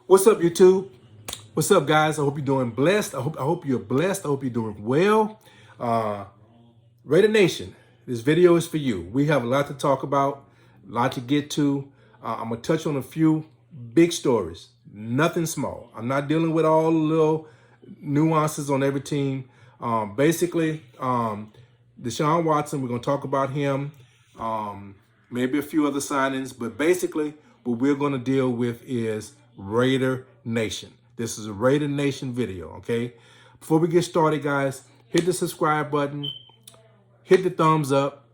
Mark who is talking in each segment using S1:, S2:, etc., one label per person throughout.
S1: What's up, YouTube? What's up, guys? I hope you're doing blessed. I hope you're blessed. I hope you're doing well. Raider Nation, this video is for you. We have a lot to talk about, a lot to get to. I'm gonna touch on a few big stories, nothing small. I'm not dealing with all the little nuances on every team. Basically, Deshaun Watson, we're gonna talk about him. Maybe a few other signings, but basically what we're going to deal with is Raider Nation. This is a Raider Nation video, okay? Before we get started, guys, hit the subscribe button, hit the thumbs up,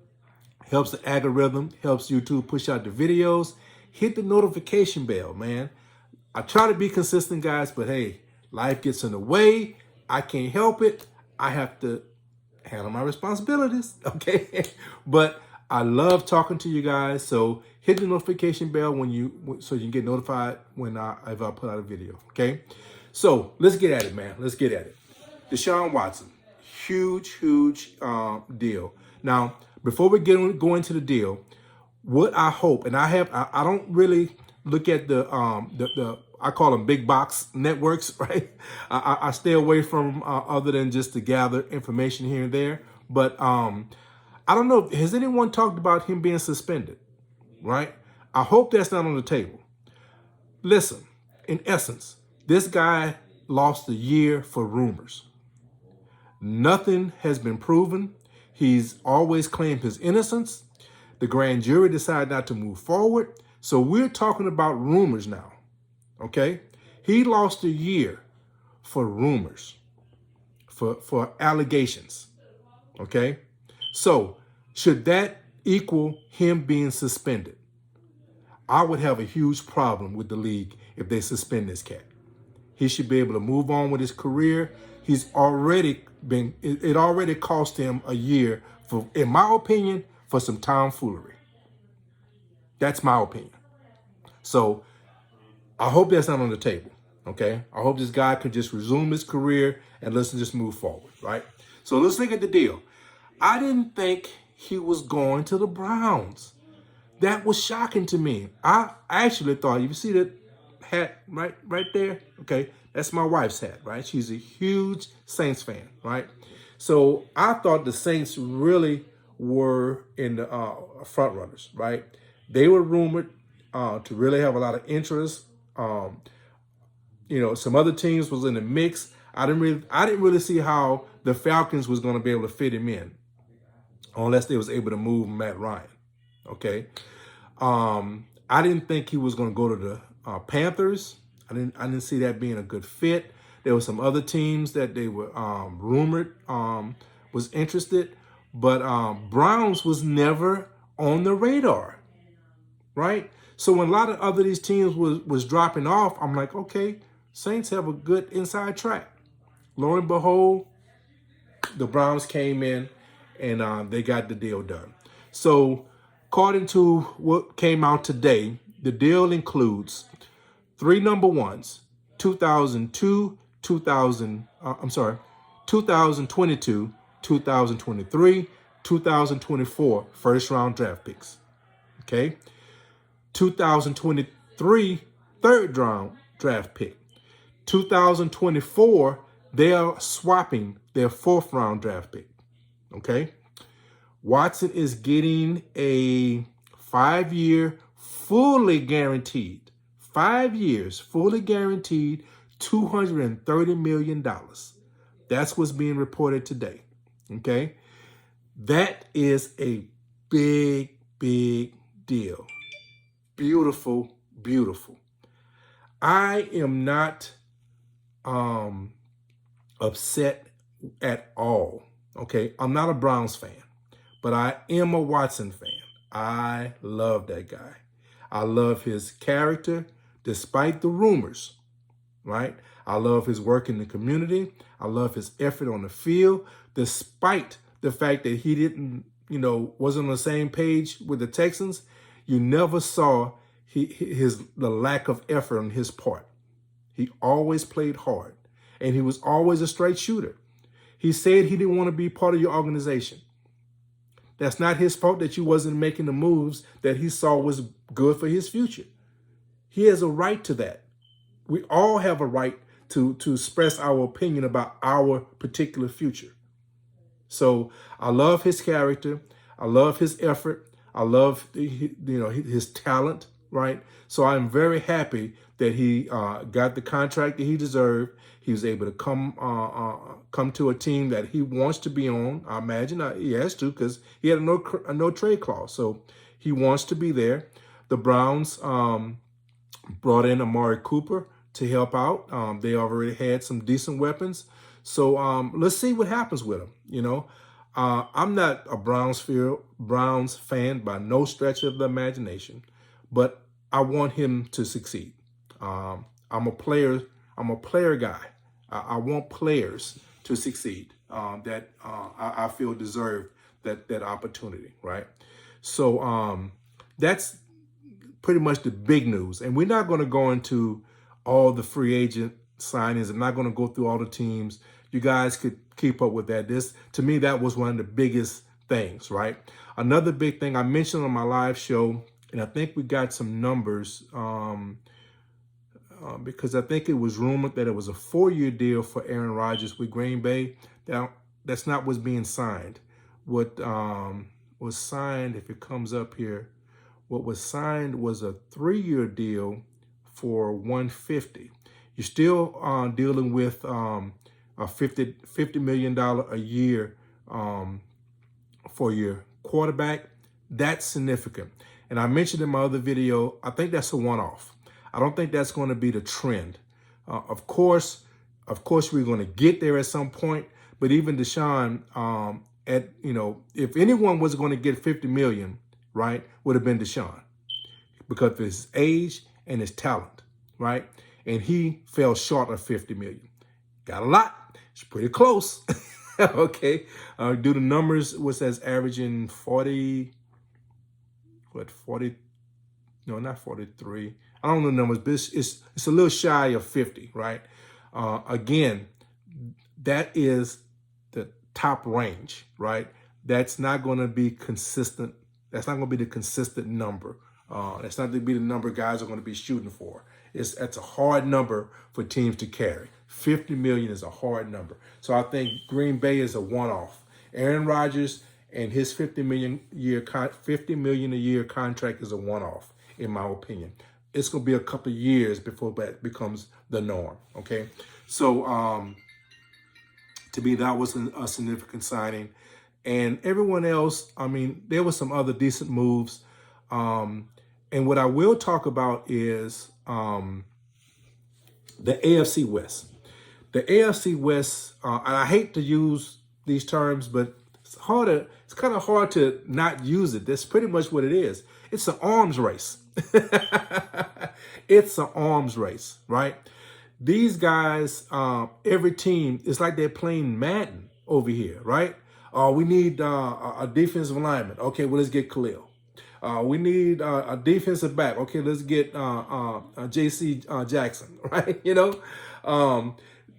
S1: helps the algorithm, helps YouTube push out the videos. Hit the notification bell, man. I try to be consistent, guys, but hey, life gets in the way. I can't help it. I have to handle my responsibilities, okay? But I love talking to you guys, so hit the notification bell so you can get notified when if I put out a video, okay? So let's get at it, man. Let's get at it. Deshaun Watson, huge deal. Now, before we go into the deal, what I hope, and I don't really look at the I call them big box networks, right? I stay away from other than just to gather information here and there. But I don't know. Has anyone talked about him being suspended, right? I hope that's not on the table. Listen, in essence, this guy lost a year for rumors. Nothing has been proven. He's always claimed his innocence. The grand jury decided not to move forward. So we're talking about rumors now, okay? He lost a year for rumors, for allegations, okay? So should that equal him being suspended? I would have a huge problem with the league if they suspend this cat. He should be able to move on with his career. It already cost him a year for, in my opinion, for some tomfoolery. That's my opinion. So I hope that's not on the table, okay? I hope this guy could just resume his career and let's just move forward, right? So let's look at the deal. I didn't think he was going to the Browns. That was shocking to me. I actually thought, you see that hat right there? Okay, that's my wife's hat, right? She's a huge Saints fan, right? So I thought the Saints really were in the front runners, right? They were rumored to really have a lot of interest. Some other teams was in the mix. I didn't really see how the Falcons was going to be able to fit him in, unless they was able to move Matt Ryan, okay? I didn't think he was going to go to the Panthers. I didn't see that being a good fit. There were some other teams that they were rumored was interested, but Browns was never on the radar, right? So when a lot of other these teams was dropping off, I'm like, okay, Saints have a good inside track. Lo and behold, the Browns came in and they got the deal done. So according to what came out today, the deal includes 3 number ones, 2022, 2023, 2024 first round draft picks. Okay. 2023 third round draft pick. 2024, they are swapping their 4th round draft pick. Okay. Watson is getting a 5-year, fully guaranteed, 5 years, fully guaranteed, $230 million. That's what's being reported today, okay? That is a big deal. Beautiful. I am not upset at all, okay? I'm not a Browns fan, but I am a Watson fan. I love that guy. I love his character, despite the rumors, right? I love his work in the community. I love his effort on the field, despite the fact that he wasn't on the same page with the Texans. You never saw the lack of effort on his part. He always played hard, and he was always a straight shooter. He said he didn't want to be part of your organization. That's not his fault that you wasn't making the moves that he saw was good for his future. He has a right to that. we all have a right to express our opinion about our particular future. So I love his character. I love his effort. I love his talent, right? So I'm very happy that he got the contract that he deserved. He was able to come to a team that he wants to be on. I imagine he has to, because he had a no trade clause. So he wants to be there. The Browns brought in Amari Cooper to help out. They already had some decent weapons. So let's see what happens with him. I'm not a Browns fan by no stretch of the imagination, but I want him to succeed. I'm a player guy. I want players to succeed that I feel deserve that opportunity, right? So that's pretty much the big news. And we're not going to go into all the free agent signings. I'm not going to go through all the teams. You guys could keep up with that. To me, that was one of the biggest things, right? Another big thing I mentioned on my live show, and I think we got some numbers because I think it was rumored that it was a 4-year deal for Aaron Rodgers with Green Bay. Now, that's not what's being signed. What was signed, if it comes up here, what was signed was a 3-year deal for $150. You're still dealing with a $50 million a year for your quarterback. That's significant. And I mentioned in my other video, I think that's a one-off. I don't think that's going to be the trend. Of course, we're going to get there at some point. But even Deshaun, if anyone was going to get $50 million, right, would have been Deshaun, because of his age and his talent, right? And he fell short of $50 million. Got a lot. It's pretty close. Okay. Do the numbers, what says averaging 40, no, not 43. I don't know the numbers, but it's a little shy of 50, right? Again, that is the top range, right? That's not going to be consistent. That's not going to be the consistent number. That's not going to be the number guys are going to be shooting for. That's a hard number for teams to carry. 50 million is a hard number. So I think Green Bay is a one-off. Aaron Rodgers and his $50 million a year contract is a one-off, in my opinion. It's going to be a couple of years before that becomes the norm. Okay, so to me that was a significant signing, and everyone else. I mean, there were some other decent moves, and what I will talk about is the AFC West. The AFC West, and I hate to use these terms, but it's kind of hard to not use it. That's pretty much what it is. It's an arms race. It's an arms race, right? These guys, every team, it's like they're playing Madden over here, right? We need a defensive lineman. Okay, well, let's get Khalil. We need a defensive back. Okay, let's get J.C. Jackson, right?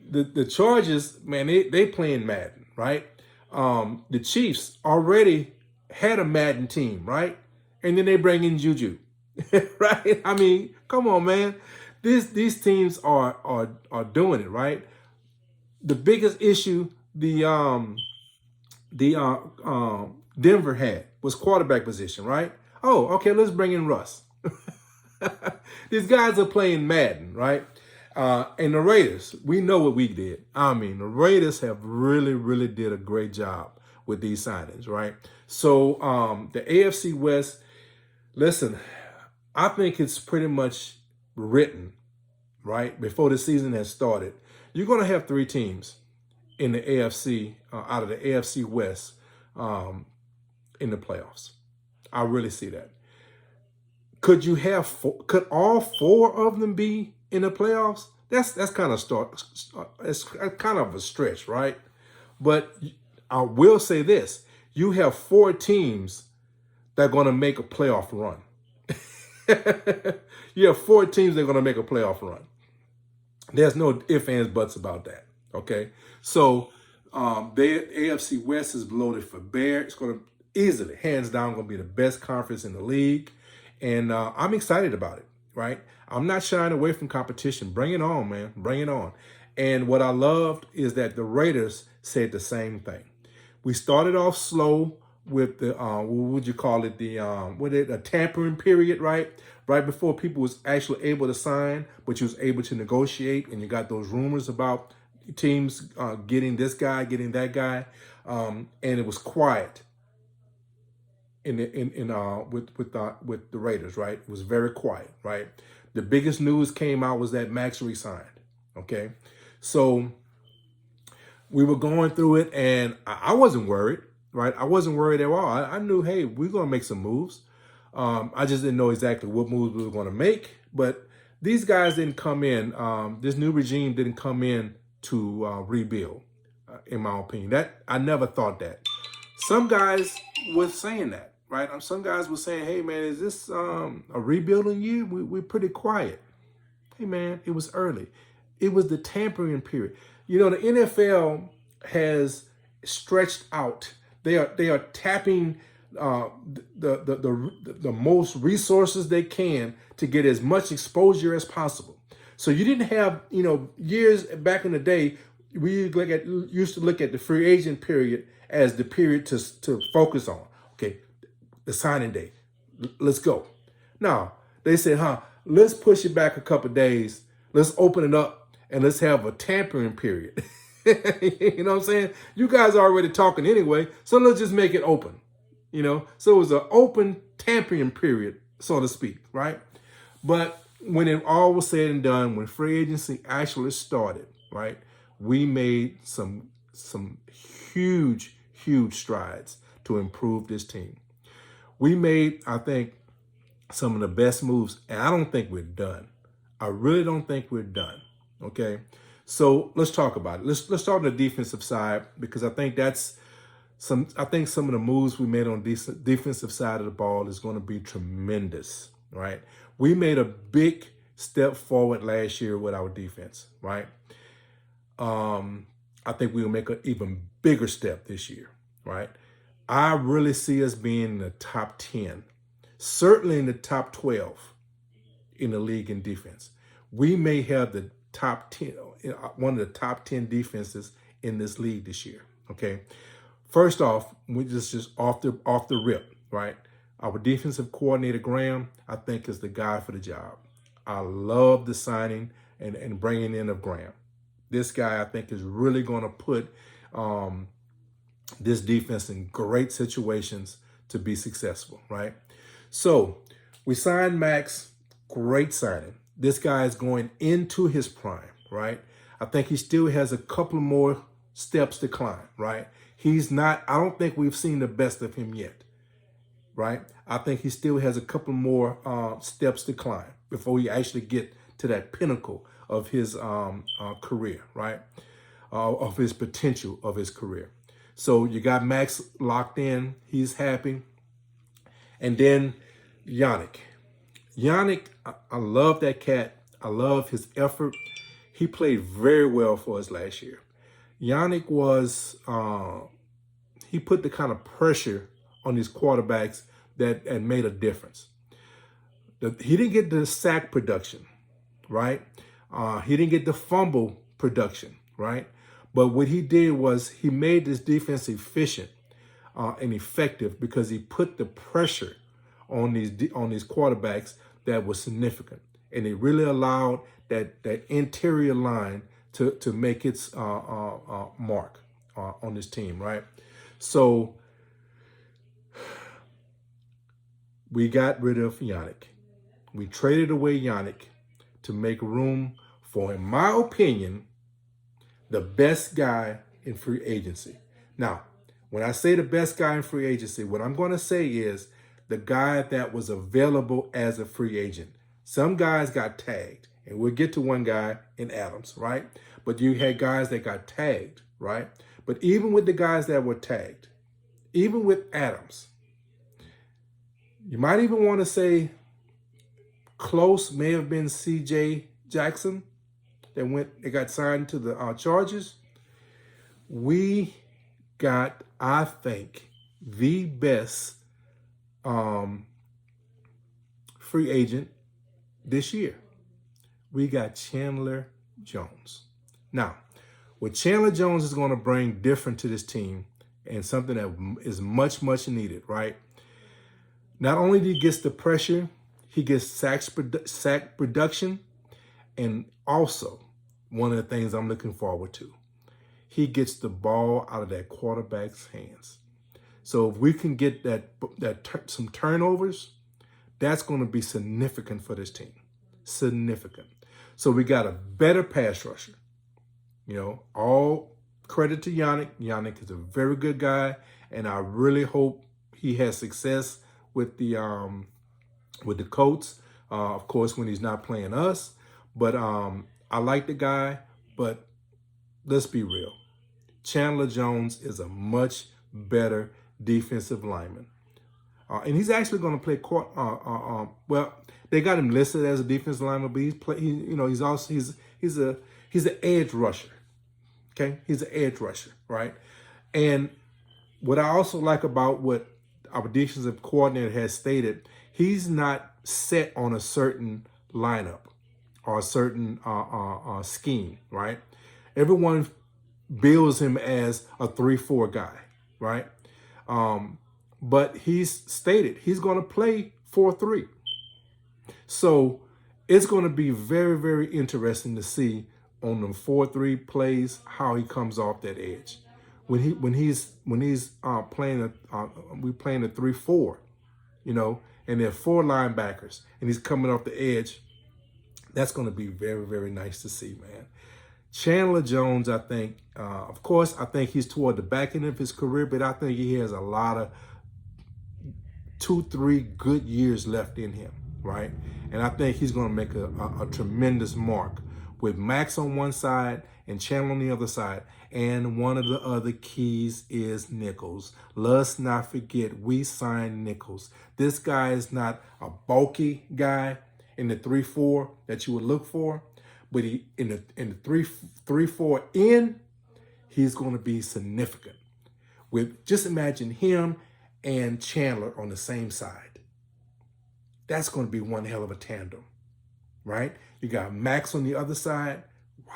S1: The Chargers, man, they playing Madden, right? The Chiefs already had a Madden team, right? And then they bring in Juju, right? I mean, come on, man. These teams are doing it, right? The biggest issue Denver had was quarterback position, right? Oh, okay, let's bring in Russ. These guys are playing Madden, right? And the Raiders, we know what we did. I mean, the Raiders have really, really did a great job with these signings, right? So the AFC West, listen, I think it's pretty much written, right, before the season has started. You're going to have 3 teams in the AFC, out of the AFC West in the playoffs. I really see that. Could could all 4 of them be in the playoffs? That's kind of it's kind of a stretch, right? But I will say this: you have 4 teams that are going to make a playoff run. You have 4 teams that are going to make a playoff run. There's no ifs, ands, buts about that. Okay, so the AFC West is loaded for bear. It's going to easily, hands down, going to be the best conference in the league. And I'm excited about it. right? I'm not shying away from competition. Bring it on, man. Bring it on. And what I loved is that the Raiders said the same thing. We started off slow with the what would you call it, the a tampering period, right? Right before people was actually able to sign, but you was able to negotiate, and you got those rumors about teams getting this guy, getting that guy, and it was quiet with the Raiders, right? It was very quiet, right? The biggest news came out was that Max resigned. Okay, so we were going through it, and I wasn't worried, right? I wasn't worried at all. I knew, hey, we're gonna make some moves. I just didn't know exactly what moves we were gonna make, but these guys didn't come in. This new regime didn't come in to rebuild, in my opinion. That I never thought that. Some guys were saying that, right? Some guys were saying, hey, man, is this a rebuilding year? We're pretty quiet. Hey, man, it was early. It was the tampering period. You know, the NFL has stretched out. They are tapping the most resources they can to get as much exposure as possible. So you didn't have, you know, years back in the day, we used to look at the free agent period as the period to focus on. Okay, the signing day. Let's go. Now, they said, let's push it back a couple of days. Let's open it up and let's have a tampering period. You know what I'm saying? You guys are already talking anyway, so let's just make it open. You know, so it was an open tampering period, so to speak, right? But when it all was said and done, when free agency actually started, right, we made some huge strides to improve this team. We made, I think, some of the best moves, and I don't think we're done. I really don't think we're done. Okay, so let's talk about it. Let's start on the defensive side, because I think some of the moves we made on defensive side of the ball is going to be tremendous, right? We made a big step forward last year with our defense, right? I think we'll make an even bigger step this year, right? I really see us being in the top 10, certainly in the top 12 in the league in defense. We may have the top 10, one of the top 10 defenses in this league this year, okay? First off, we just off the rip, right? Our defensive coordinator, Graham, I think is the guy for the job. I love the signing and bringing in of Graham. This guy, I think, is really going to put this defense in great situations to be successful, right? So we signed Max, great signing. This guy is going into his prime, right? I think he still has a couple more steps to climb, right? I don't think we've seen the best of him yet, right? I think he still has a couple more steps to climb before we actually get to that pinnacle of his career, right? Of his potential of his career. So you got Max locked in. He's happy. And then Yannick. I love that cat. I love his effort. He played very well for us last year. Yannick was, he put the kind of pressure on these quarterbacks that made a difference. He didn't get the sack production, right? He didn't get the fumble production, right? But what he did was he made this defense efficient and effective because he put the pressure on these quarterbacks that was significant, and it really allowed that interior line to make its mark on this team, right? So we got rid of Yannick. We traded away Yannick to make room for, in my opinion, the best guy in free agency. Now, when I say the best guy in free agency, what I'm going to say is the guy that was available as a free agent. Some guys got tagged, and we'll get to one guy in Adams, right? But you had guys that got tagged, right? But even with the guys that were tagged, even with Adams, you might even want to say close may have been C.J. Jackson that got signed to the Chargers. We got, I think, the best free agent this year. We got Chandler Jones. Now, what Chandler Jones is going to bring different to this team, and something that is much, much needed, right? Not only do he get the pressure, he gets sack production, and also one of the things I'm looking forward to, he gets the ball out of that quarterback's hands. So if we can get some turnovers, that's going to be significant for this team. Significant. So we got a better pass rusher. You know, all credit to Yannick. Yannick is a very good guy, and I really hope he has success with the Colts. Of course, when he's not playing us. But I like the guy, but let's be real. Chandler Jones is a much better defensive lineman. And he's actually going to play well, they got him listed as a defensive lineman, but he's an edge rusher. Okay? He's an edge rusher, right? And what I also like about what our defensive coordinator has stated, he's not set on a certain lineup or a certain scheme, right? Everyone bills him as a 3-4 guy, right? But he's stated he's going to play 4-3. So it's going to be very, very interesting to see on them 4-3 plays how he comes off that edge. When he's playing we playing a 3-4, you know, and there are 4 linebackers, and he's coming off the edge. That's going to be very, very nice to see, man. Chandler Jones, I think, of course, I think he's toward the back end of his career, but I think he has a lot of 2-3 good years left in him, right? And I think he's going to make a tremendous mark with Max on one side and Chandler on the other side. And one of the other keys is Nichols. Let's not forget, we signed Nichols. This guy is not a bulky guy in the 3-4 that you would look for, but he in the 3-4 in, he's going to be significant. With just imagine him and Chandler on the same side. That's going to be one hell of a tandem, right? You got Max on the other side. Wow.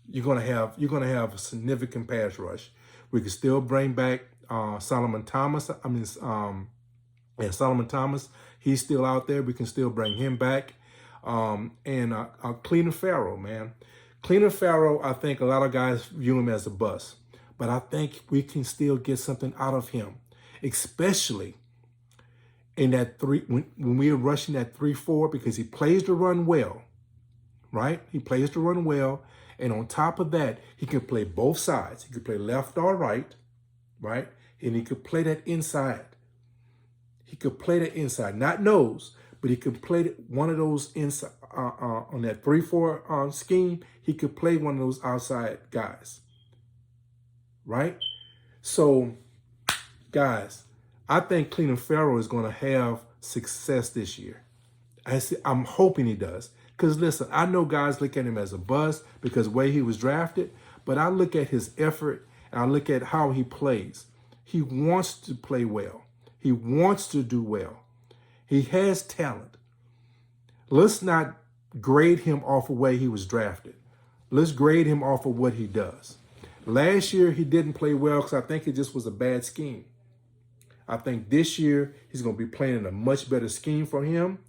S1: You're gonna have a significant pass rush. We can still bring back Solomon Thomas. Solomon Thomas, he's still out there. We can still bring him back. And Clelin Ferrell, man. Clelin Ferrell, I think a lot of guys view him as a bust, but I think we can still get something out of him, especially in that when we're rushing that 3-4, because he plays the run well, right? He plays the run well. And on top of that, he can play both sides. He can play left or right, right? And he could play that inside. He could play that inside, not nose, but he could play one of those inside on that 3-4 scheme. He could play one of those outside guys, right? So, guys, I think Clelin Ferrell is going to have success this year. I'm hoping he does. Because listen, I know guys look at him as a bust because the way he was drafted, but I look at his effort and I look at how he plays. He wants to play well. He wants to do well. He has talent. Let's not grade him off of the way he was drafted. Let's grade him off of what he does. Last year, he didn't play well because I think it just was a bad scheme. I think this year, he's going to be playing in a much better scheme for him,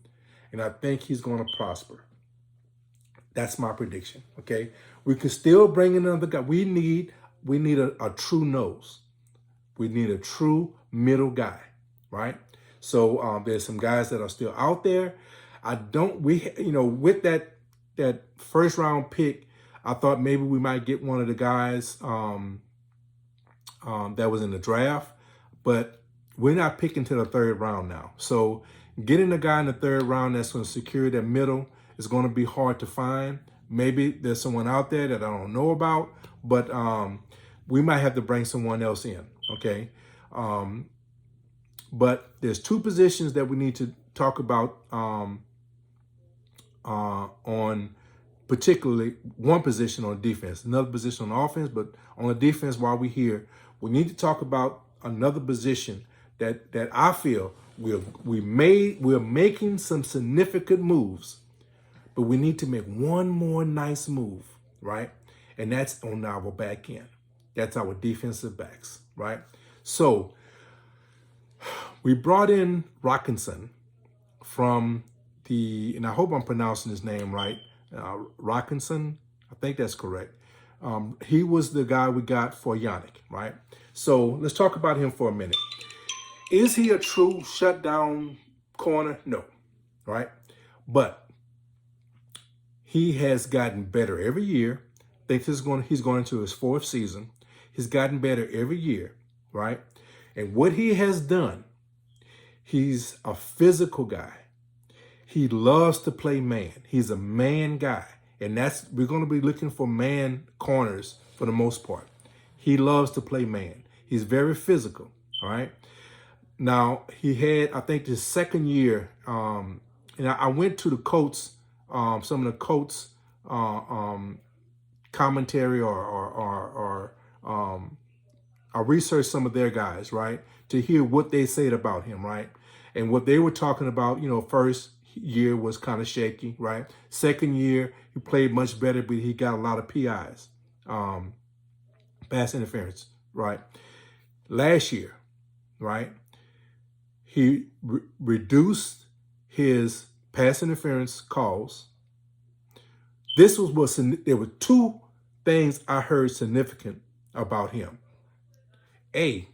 S1: and I think he's going to prosper. That's my prediction, okay? We can still bring in another guy. We need a true nose. We need a true middle guy, right? So there's some guys that are still out there. With that first round pick, I thought maybe we might get one of the guys that was in the draft, but we're not picking to the 3rd round now. So getting a guy in the 3rd round that's going to secure that middle is going to be hard to find. Maybe there's someone out there that I don't know about, but we might have to bring someone else in, okay? But there's 2 positions that we need to talk about on particularly one position on defense, another position on offense, but on the defense while we're here, we need to talk about another position that I feel We're making some significant moves, but we need to make one more nice move, right? And that's on our back end. That's our defensive backs, right? So we brought in Rockinson from and I hope I'm pronouncing his name right, Rockinson. I think that's correct. He was the guy we got for Yannick, right? So let's talk about him for a minute. Is he a true shutdown corner? No, right? But he has gotten better every year. I think he's going into his 4th season. He's gotten better every year, right? And what he has done, he's a physical guy. He loves to play man. He's a man guy. And we're going to be looking for man corners for the most part. He loves to play man. He's very physical, all right? Now, he had, I think, his 2nd year, and I went to the Colts, some of the Colts commentary or I researched some of their guys, right, to hear what they said about him, right? And what they were talking about, first year was kind of shaky, right? 2nd year, he played much better, but he got a lot of PIs, pass interference, right? Last year, right, he reduced his pass interference calls. There were 2 things I heard significant about him. I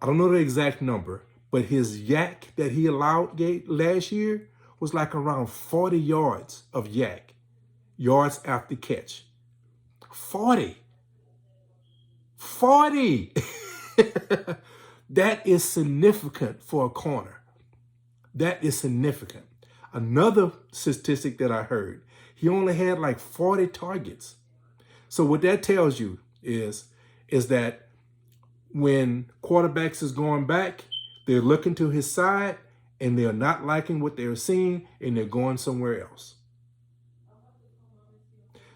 S1: don't know the exact number, but his yak that he allowed last year was like around 40 yards of yak, yards after catch. 40. That is significant for a corner. That is significant. Another statistic that I heard, he only had like 40 targets. So what that tells you is that when quarterbacks is going back, they're looking to his side and they're not liking what they're seeing and they're going somewhere else.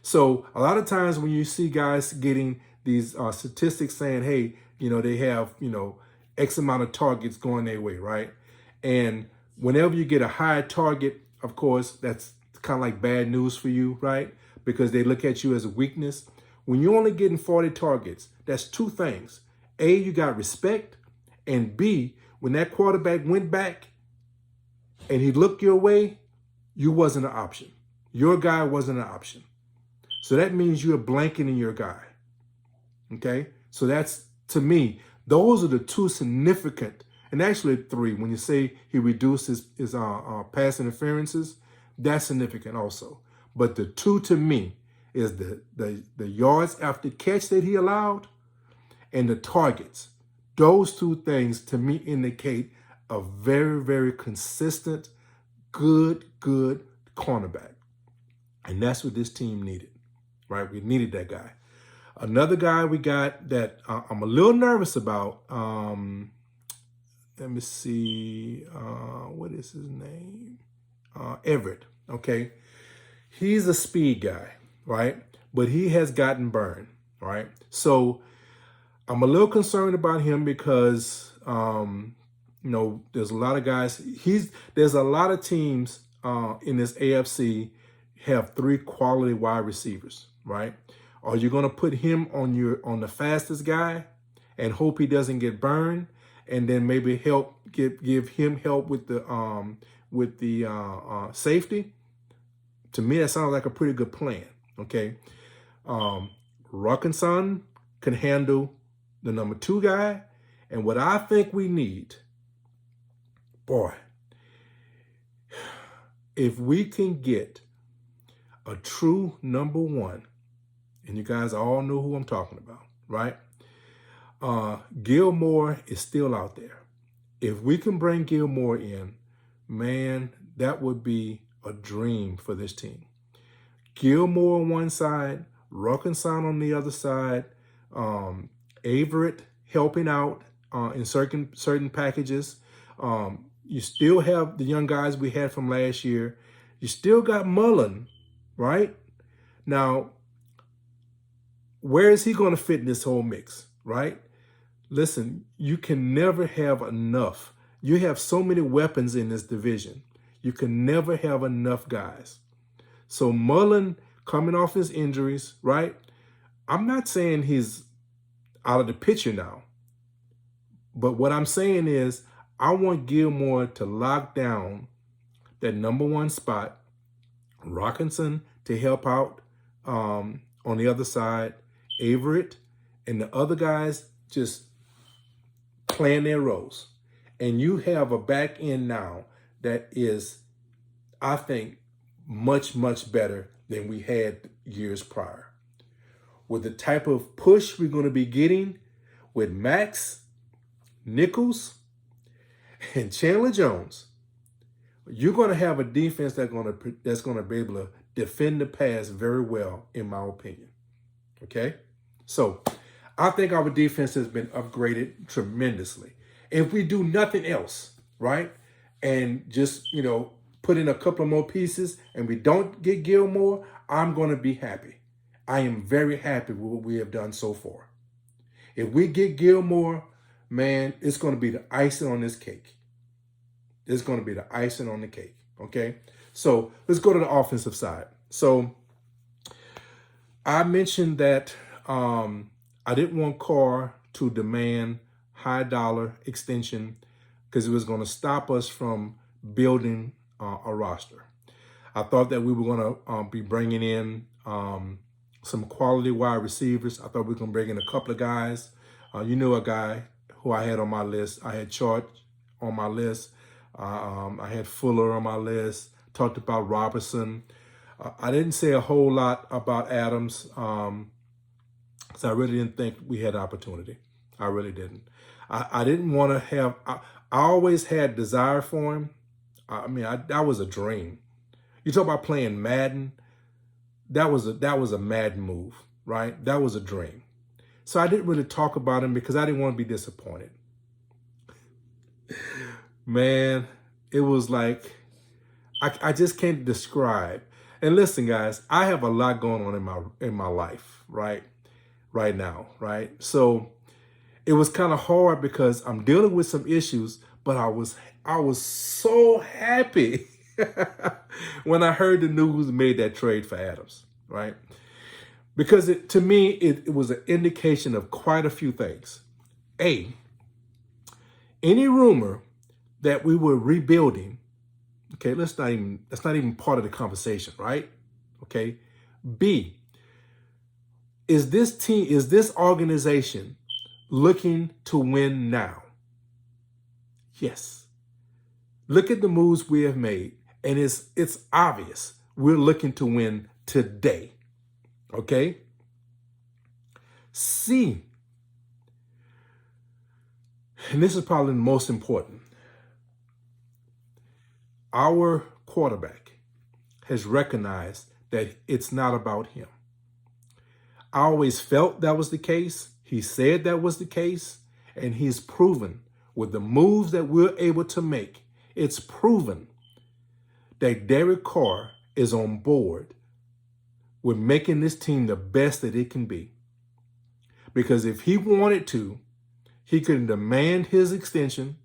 S1: So a lot of times when you see guys getting these statistics saying, hey, they have, X amount of targets going their way, right? And whenever you get a high target, of course, that's kind of like bad news for you, right? Because they look at you as a weakness. When you're only getting 40 targets, that's 2 things. A, you got respect. And B, when that quarterback went back and he looked your way, you wasn't an option. Your guy wasn't an option. So that means you're blanketing your guy. Okay? So that's, to me, those are the 2 significant, and actually 3, when you say he reduced his pass interferences, that's significant also. But the 2 to me is the yards after catch that he allowed and the targets. Those 2 things to me indicate a very, very consistent, good cornerback. And that's what this team needed, right? We needed that guy. Another guy we got that I'm a little nervous about, let me see, what is his name? Everett, okay? He's a speed guy, right? But he has gotten burned, right? So I'm a little concerned about him because, there's a lot of guys. There's a lot of teams in this AFC have 3 quality wide receivers, right? Are you going to put him on the fastest guy and hope he doesn't get burned, and then maybe give him help with the safety? To me, that sounds like a pretty good plan. Okay, Rockinson can handle the number 2 guy, and what I think we need, boy, if we can get a true number 1. And you guys all know who I'm talking about, right? Gilmore is still out there. If we can bring Gilmore in, man, that would be a dream for this team. Gilmore on one side, Rockinson on the other side, Everett helping out in certain packages. You still have the young guys we had from last year. You still got Mullen, right? Now, where is he going to fit in this whole mix, right? Listen, you can never have enough. You have so many weapons in this division. You can never have enough guys. So Mullen coming off his injuries, right? I'm not saying he's out of the picture now. But what I'm saying is I want Gilmore to lock down that number one spot, Rockinson to help out on the other side, Averett, and the other guys just playing their roles. And you have a back end now that is, I think, much, much better than we had years prior. With the type of push we're going to be getting with Max, Nichols, and Chandler Jones, you're going to have a defense that's going to be able to defend the pass very well, in my opinion. Okay? So I think our defense has been upgraded tremendously. If we do nothing else, right, and just, put in a couple of more pieces and we don't get Gilmore, I'm going to be happy. I am very happy with what we have done so far. If we get Gilmore, man, it's going to be the icing on this cake. It's going to be the icing on the cake, okay? So let's go to the offensive side. So I mentioned that I didn't want Carr to demand high dollar extension because it was going to stop us from building a roster. I thought that we were going to be bringing in some quality wide receivers. I thought we were going to bring in a couple of guys. A guy who I had on my list. I had Chart on my list. I had Fuller on my list. Talked about Robertson. I didn't say a whole lot about Adams because I really didn't think we had opportunity. I really didn't. I didn't want to have. I always had desire for him. That was a dream. You talk about playing Madden. That was a Madden move, right? That was a dream. So I didn't really talk about him because I didn't want to be disappointed. Man, it was like, I just can't describe. And listen, guys, I have a lot going on in my life, right now, right? So it was kind of hard because I'm dealing with some issues, but I was so happy when I heard the news made that trade for Adams, right? Because to me, it was an indication of quite a few things. A, any rumor that we were rebuilding, okay, that's not even part of the conversation, right? Okay. B, is this organization looking to win now? Yes. Look at the moves we have made, and it's obvious we're looking to win today. Okay? C, and this is probably the most important, our quarterback has recognized that it's not about him. I always felt that was the case. He said that was the case, and he's proven with the moves that we're able to make, it's proven that Derek Carr is on board with making this team the best that it can be. Because if he wanted to, he could demand his extension.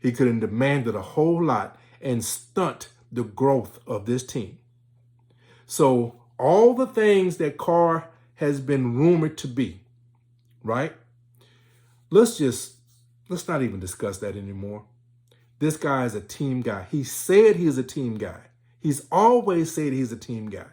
S1: He could have demanded a whole lot and stunt the growth of this team. So all the things that Carr has been rumored to be, right? Let's not even discuss that anymore. This guy is a team guy. He said he's a team guy. He's always said he's a team guy.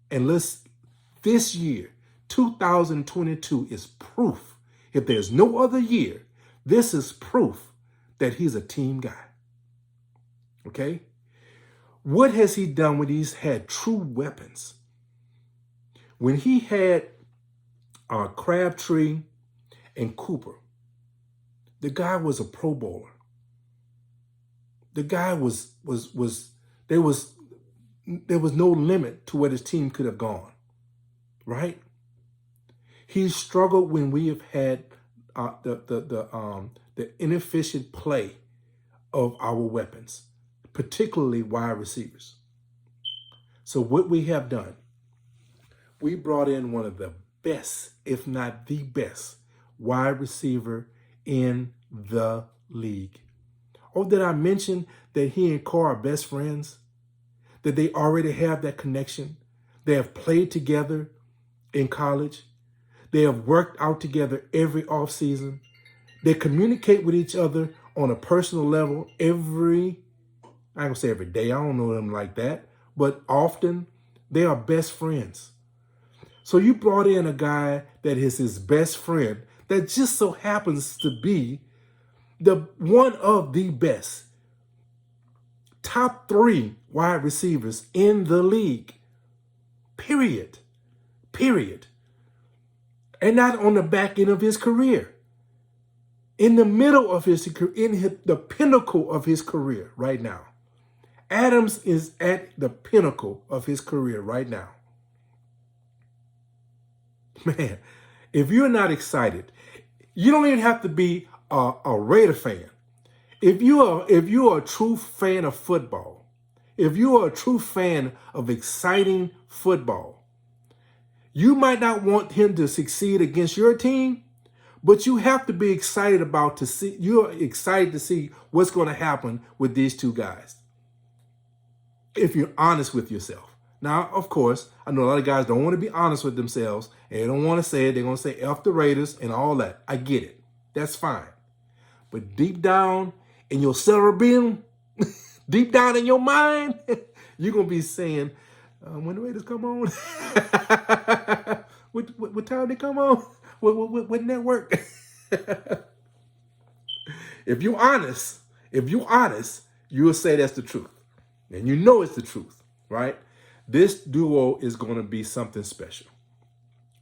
S1: And this year, 2022 is proof. If there's no other year, this is proof that he's a team guy. Okay? What has he done when he's had true weapons? When he had Crabtree and Cooper, the guy was a Pro Bowler. The guy there was no limit to where his team could have gone, right? He struggled when we have had the inefficient play of our weapons, particularly wide receivers. So what we have done, we brought in one of the best, if not the best, wide receiver in the league Oh, did I mention that he and Carr are best friends? That they already have that connection? They have played together in college. They have worked out together every offseason. They communicate with each other on a personal level I ain't gonna say every day, I don't know them like that, but often they are best friends. So you brought in a guy that is his best friend that just so happens to be the one of the best top 3 wide receivers in the league. Period. And not on the back end of his career. In the middle of the pinnacle of his career right now. Adams is at the pinnacle of his career right now. Man, if you're not excited, you don't even have to be a Raider fan. If you are a true fan of football, if you are a true fan of exciting football, you might not want him to succeed against your team, but you have to be excited you're excited to see what's going to happen with these two guys. If you're honest with yourself. Now, of course, I know a lot of guys don't want to be honest with themselves and they don't want to say it. They're going to say F the Raiders and all that. I get it. That's fine. But deep down in your cerebellum, deep down in your mind, you're going to be saying, when the Raiders come on, what time they come on? What network? If you're honest, you'll say that's the truth. And you know it's the truth, right? This duo is going to be something special.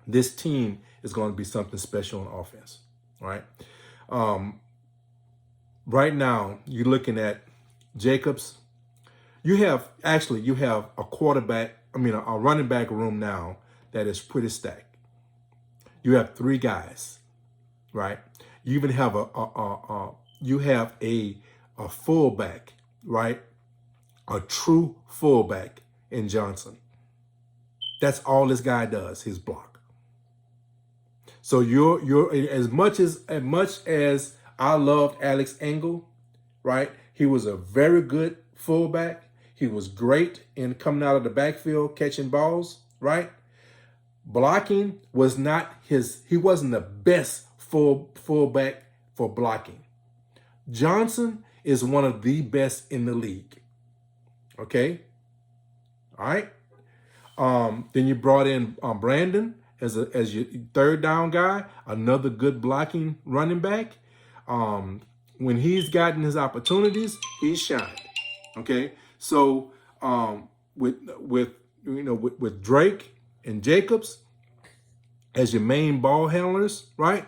S1: This team is going to be something special on offense, right? Right now, you're looking at Jacobs. You have a running back room now that is pretty stacked. You have 3 guys, right? You even have a fullback, right? A true fullback in Johnson. That's all this guy does, his block. So you're as much as I loved Alex Engel, right? He was a very good fullback. He was great in coming out of the backfield, catching balls, right? Blocking was not he wasn't the best fullback for blocking. Johnson is one of the best in the league. Okay. All right. Then you brought in Brandon as your 3rd down guy, another good blocking running back. When he's gotten his opportunities, he's shined. Okay. So with Drake and Jacobs as your main ball handlers, right?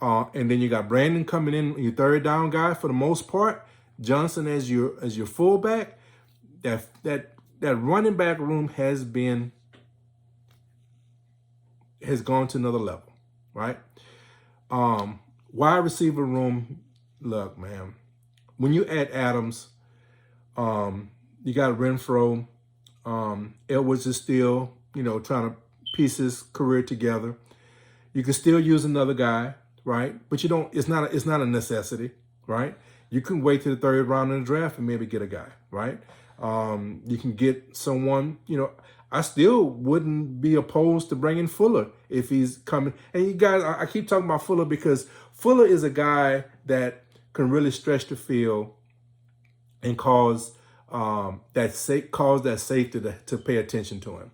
S1: And then you got Brandon coming in, your 3rd down guy for the most part. Johnson as your fullback. That running back room has gone to another level, right? Wide receiver room, look, man. When you add Adams, you got Renfro. Edwards is still, trying to piece his career together. You can still use another guy, right? But you don't. It's not a necessity, right? You can wait to the 3rd round in the draft and maybe get a guy, right? You can get someone, I still wouldn't be opposed to bringing Fuller if he's coming. And you guys, I keep talking about Fuller because Fuller is a guy that can really stretch the field and cause that safety to pay attention to him.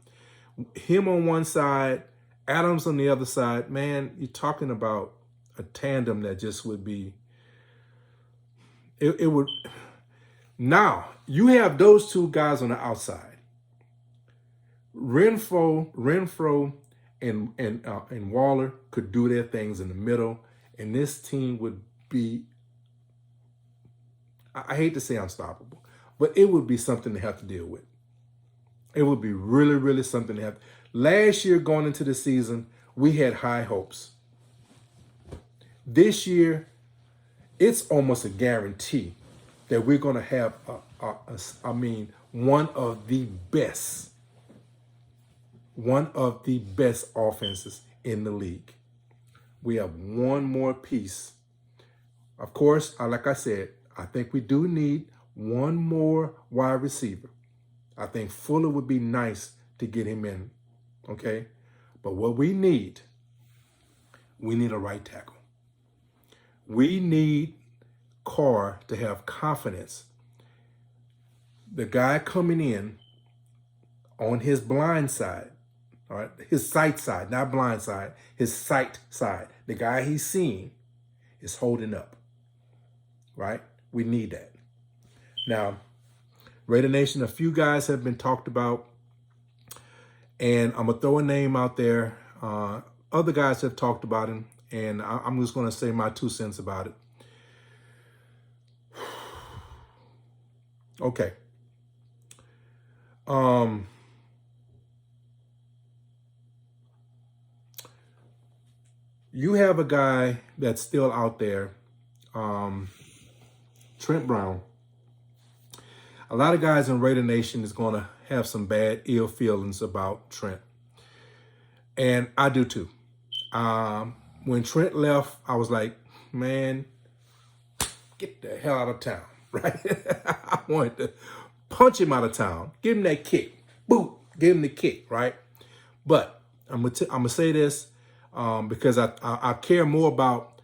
S1: Him on one side, Adams on the other side, man, you're talking about a tandem that just would be, it would. Now, you have those 2 guys on the outside. Renfro and Waller could do their things in the middle, and this team would be, I hate to say unstoppable, but it would be something to have to deal with. It would be really, really something to have. Last year, going into the season, we had high hopes. This year, it's almost a guarantee that we're going to have, one of the best offenses in the league. We have one more piece. Of course, like I said, I think we do need one more wide receiver. I think Fuller would be nice to get him in, okay? But what we need a right tackle. We need Carr to have confidence. The guy coming in on his blind side, all right, his sight side, not blind side, his sight side. The guy he's seeing is holding up, right? We need that. Now, Raider Nation, a few guys have been talked about, and I'm going to throw a name out there. Other guys have talked about him, and I'm just going to say my 2 cents about it. Okay. You have a guy that's still out there, Trent Brown. A lot of guys in Raider Nation is going to have some bad, ill feelings about Trent. And I do too. When Trent left, I was like, man, get the hell out of town, right? I wanted to punch him out of town. Give him that kick. Boop. Give him the kick, right? But I'm gonna say this because I care more about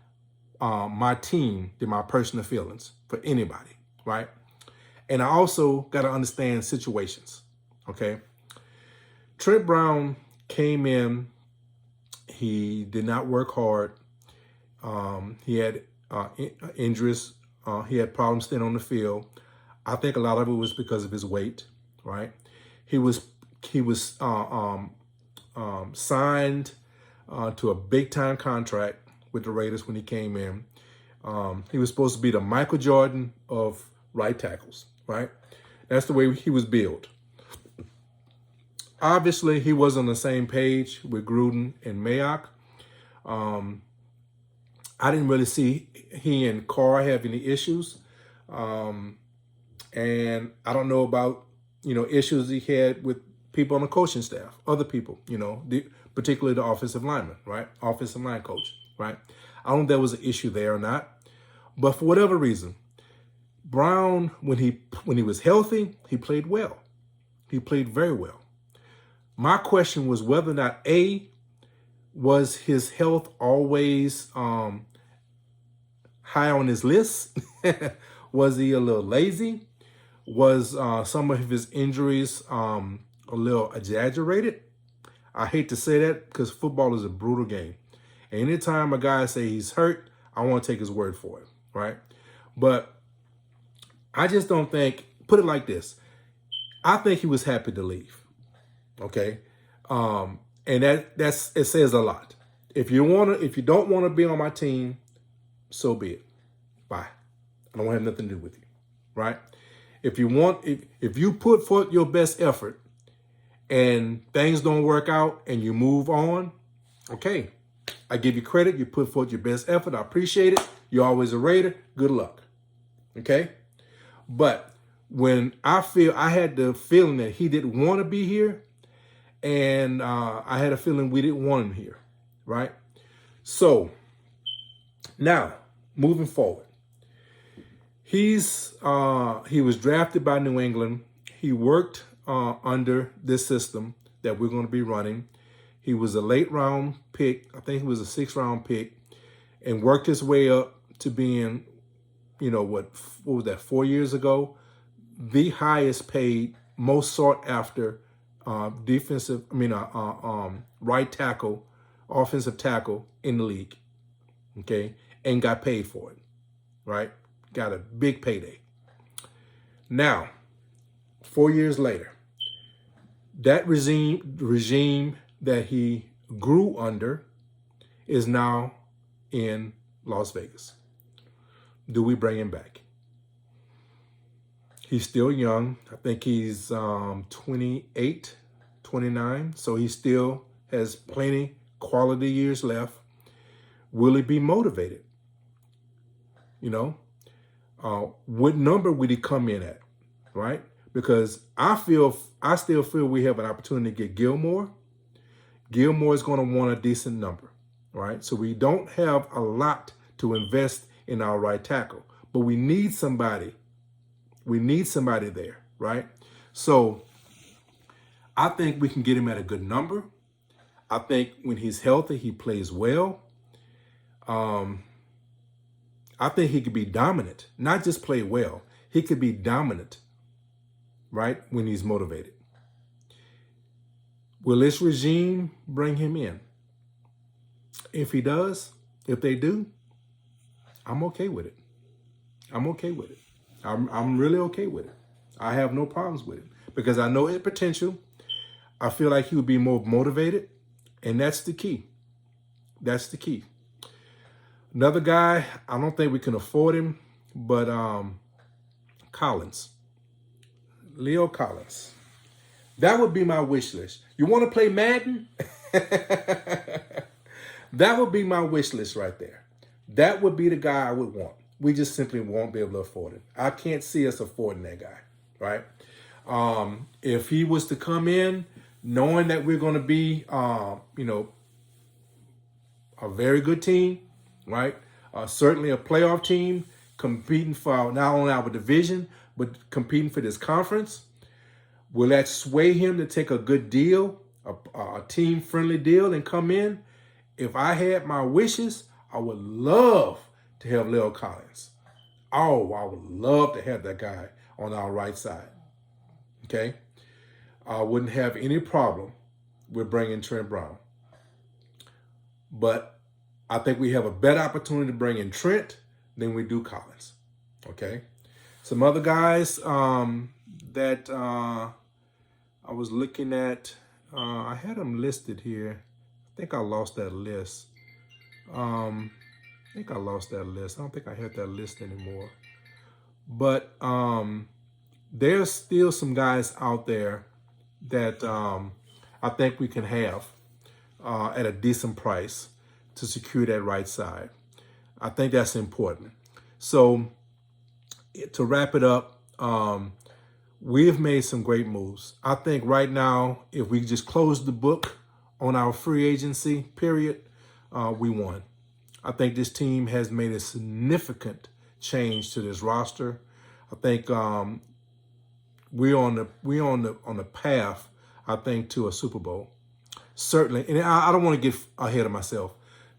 S1: my team than my personal feelings for anybody, right? And I also got to understand situations, okay? Trent Brown came in. He did not work hard. He had injuries. He had problems staying on the field. I think a lot of it was because of his weight, right? He was signed to a big-time contract with the Raiders when he came in. He was supposed to be the Michael Jordan of right tackles, right? That's the way he was billed. Obviously, he wasn't on the same page with Gruden and Mayock. I didn't really see he and Carr have any issues. And I don't know about, issues he had with people on the coaching staff, other people, particularly the offensive lineman, right? Offensive line coach, right? I don't know if there was an issue there or not. But for whatever reason, Brown, when he was healthy, he played well. He played very well. My question was whether or not, A, was his health always high on his list? Was he a little lazy? Was some of his injuries a little exaggerated? I hate to say that because football is a brutal game. And anytime a guy say he's hurt, I want to take his word for it, right? But I just don't think, put it like this, I think he was happy to leave, okay? And it says a lot. If you don't want to be on my team, so be it. Bye. I don't have nothing to do with you, right? If you put forth your best effort and things don't work out and you move on, okay, I give you credit. You put forth your best effort. I appreciate it. You're always a Raider. Good luck. Okay? But when I had the feeling that he didn't want to be here, and I had a feeling we didn't want him here, right? So now, moving forward, he was drafted by New England. He worked under this system that we're going to be running. He was a late round pick. I think he was a 6th round pick, and worked his way up to being, what was that, 4 years ago, the highest paid, most sought after right tackle, offensive tackle in the league. Okay, and got paid for it, right? Got a big payday. Now, 4 years later, that regime that he grew under is now in Las Vegas. Do we bring him back? He's still young. I think he's 28, 29. So he still has plenty quality years left. Will he be motivated? What number would he come in at, right? Because I still feel we have an opportunity to get Gilmore. Gilmore is going to want a decent number, right? So we don't have a lot to invest in our right tackle, but we need somebody. We need somebody there, right? So I think we can get him at a good number. I think when he's healthy, he plays well. I think he could be dominant, not just play well. He could be dominant, right, when he's motivated. Will this regime bring him in? If he does, if they do, I'm okay with it. I'm okay with it. I'm really okay with it. I have no problems with it because I know his potential. I feel like he would be more motivated, and that's the key. That's the key. Another guy, I don't think we can afford him, but Collins. Leo Collins. That would be my wish list. You want to play Madden? That would be my wish list right there. That would be the guy I would want. We just simply won't be able to afford it. I can't see us affording that guy, right? If he was to come in knowing that we're going to be, a very good team, right? Certainly a playoff team competing for not only our division, but competing for this conference. Will that sway him to take a good deal, a team-friendly deal and come in? If I had my wishes, I would love to have Leo Collins. Oh, I would love to have that guy on our right side. Okay? I wouldn't have any problem with bringing Trent Brown. But I think we have a better opportunity to bring in Trent than we do Collins. Okay? Some other guys that I was looking at, I had them listed here. I think I lost that list. I don't think I have that list anymore. But there's still some guys out there that I think we can have at a decent price to secure that right side. I think that's important. So to wrap it up, we have made some great moves. I think right now, if we just close the book on our free agency period, we won. I think this team has made a significant change to this roster. I think we're on the path, I think, to a Super Bowl. Certainly, and I don't want to get ahead of myself.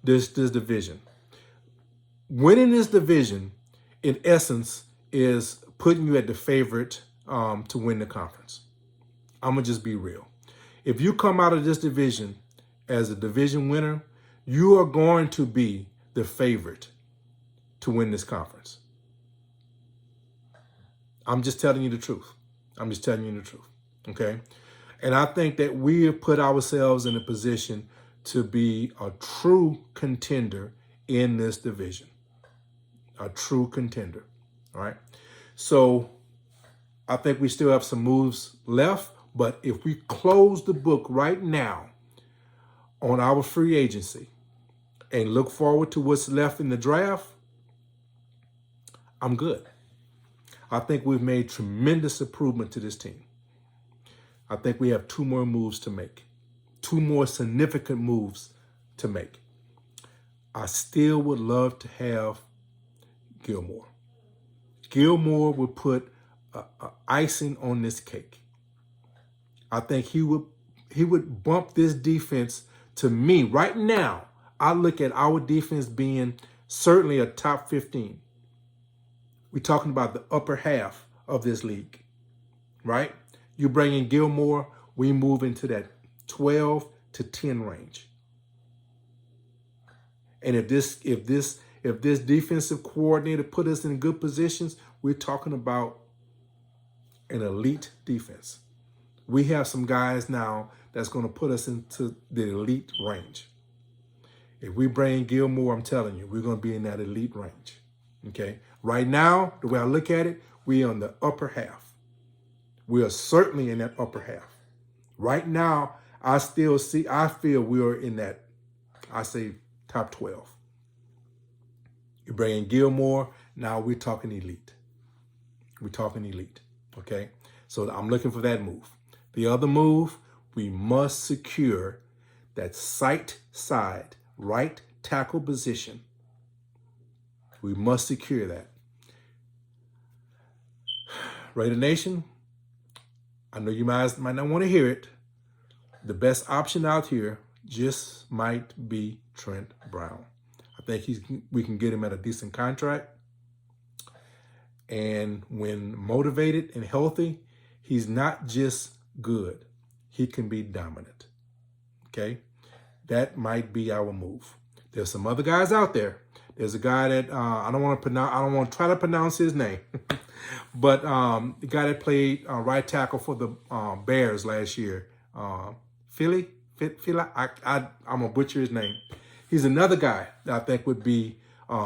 S1: This division, winning this division, in essence, is putting you at the favorite to win the conference. I'm gonna just be real. If you come out of this division as a division winner, you are going to be the favorite to win this conference. I'm just telling you the truth. Okay? And I think that we have put ourselves in a position to be a true contender in this division. A true contender. All right? So I think we still have some moves left, but if we close the book right now on our free agency and look forward to what's left in the draft, I'm good. I think we've made tremendous improvement to this team. I think we have 2 more moves to make, 2 more significant moves to make. I still would love to have Gilmore. Gilmore would put icing on this cake. I think he would bump this defense to me. Right now, I look at our defense being certainly a top 15. We're talking about the upper half of this league, right? You bring in Gilmore, we move into that 12 to 10 range. And if this defensive coordinator put us in good positions, we're talking about an elite defense. We have some guys now that's going to put us into the elite range. If we bring Gilmore, I'm telling you, we're going to be in that elite range. Okay? Right now, the way I look at it, we're on the upper half. We are certainly in that upper half. Right now, I feel we're in that, I say, top 12. You bring in Gilmore, now we're talking elite. We're talking elite, okay? So I'm looking for that move. The other move, we must secure that sight right tackle position. We must secure that. Raider Nation, I know you might not want to hear it. The best option out here just might be Trent Brown. I think we can get him at a decent contract. And when motivated and healthy, he's not just good. He can be dominant. Okay? That might be our move. There's some other guys out there. There's a guy that I don't want to try to pronounce his name, but the guy that played right tackle for the Bears last year, Philly. I'm gonna butcher his name. He's another guy that I think would be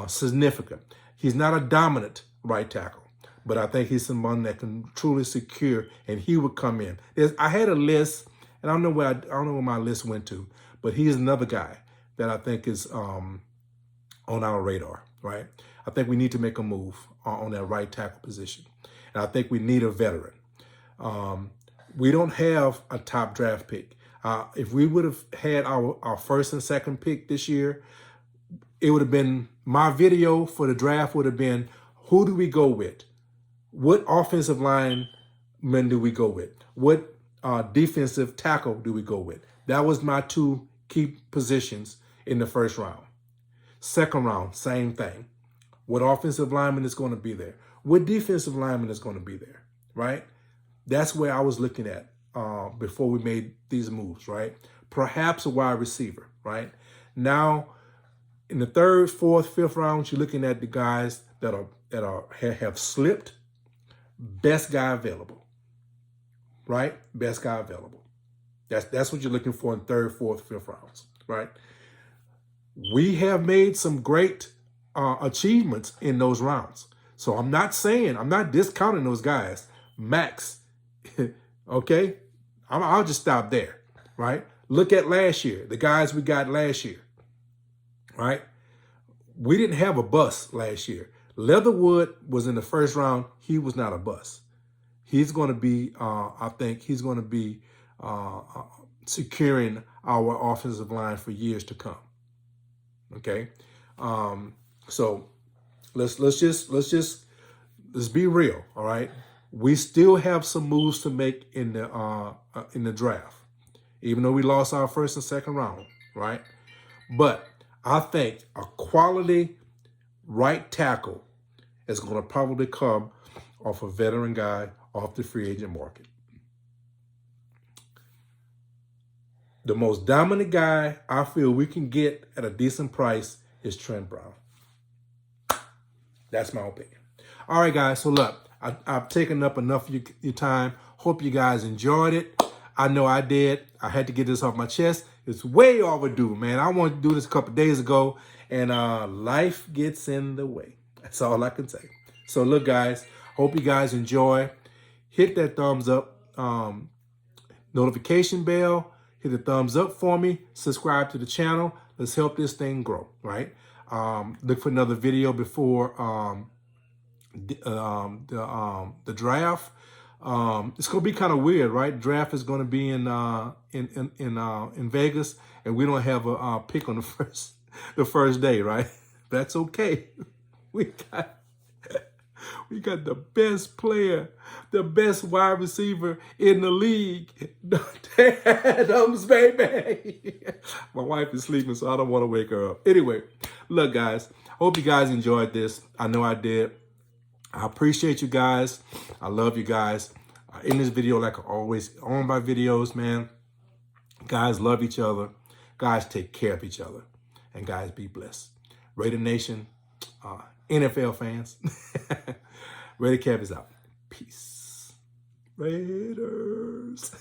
S1: significant. He's not a dominant right tackle, but I think he's someone that can truly secure, and he would come in. I had a list, and I don't know where my list went to, but he's another guy that I think is on our radar, right? I think we need to make a move on that right tackle position. And I think we need a veteran. We don't have a top draft pick. If we would have had our first and second pick this year, it would have been, my video for the draft would have been, who do we go with? What offensive linemen do we go with? What defensive tackle do we go with? That was my two key positions in the first round. Second round, same thing. What offensive lineman is going to be there? What defensive lineman is going to be there, right? That's where I was looking at before we made these moves, right? Perhaps a wide receiver, right? Now, in the third, fourth, fifth round, you're looking at the guys that have slipped. Best guy available, right? Best guy available. That's what you're looking for in third, fourth, fifth rounds, right? We have made some great achievements in those rounds. So I'm not discounting those guys. Max, okay? I'll just stop there, right? Look at last year, the guys we got last year, right? We didn't have a bust last year. Leatherwood was in the first round. He was not a bust. He's going to be, I think he's going to be securing our offensive line for years to come. Okay, so let's be real. All right, we still have some moves to make in the draft, even though we lost our first and second round. Right, but I think a quality right tackle is going to probably come off a veteran guy off the free agent market. The most dominant guy I feel we can get at a decent price is Trent Brown. That's my opinion. All right, guys. So look, I've taken up enough of your time. Hope you guys enjoyed it. I know I did. I had to get this off my chest. It's way overdue, man. I wanted to do this a couple days ago, and life gets in the way. That's all I can say. So look, guys, hope you guys enjoy. Hit that thumbs up, notification bell. Hit the thumbs up for me. Subscribe to the channel. Let's help this thing grow, right? Look for another video before the draft. It's gonna be kind of weird, right? Draft is gonna be in Vegas, and we don't have a pick on the first day, right? That's okay. We got the best player, the best wide receiver in the league. Adams, baby. My wife is sleeping, so I don't want to wake her up. Anyway, look, guys, hope you guys enjoyed this. I know I did. I appreciate you guys. I love you guys. In this video, like I always on my videos, man, guys love each other. Guys take care of each other. And guys, be blessed. Raider Nation, NFL fans. Raider Kev is out. Peace. Raiders.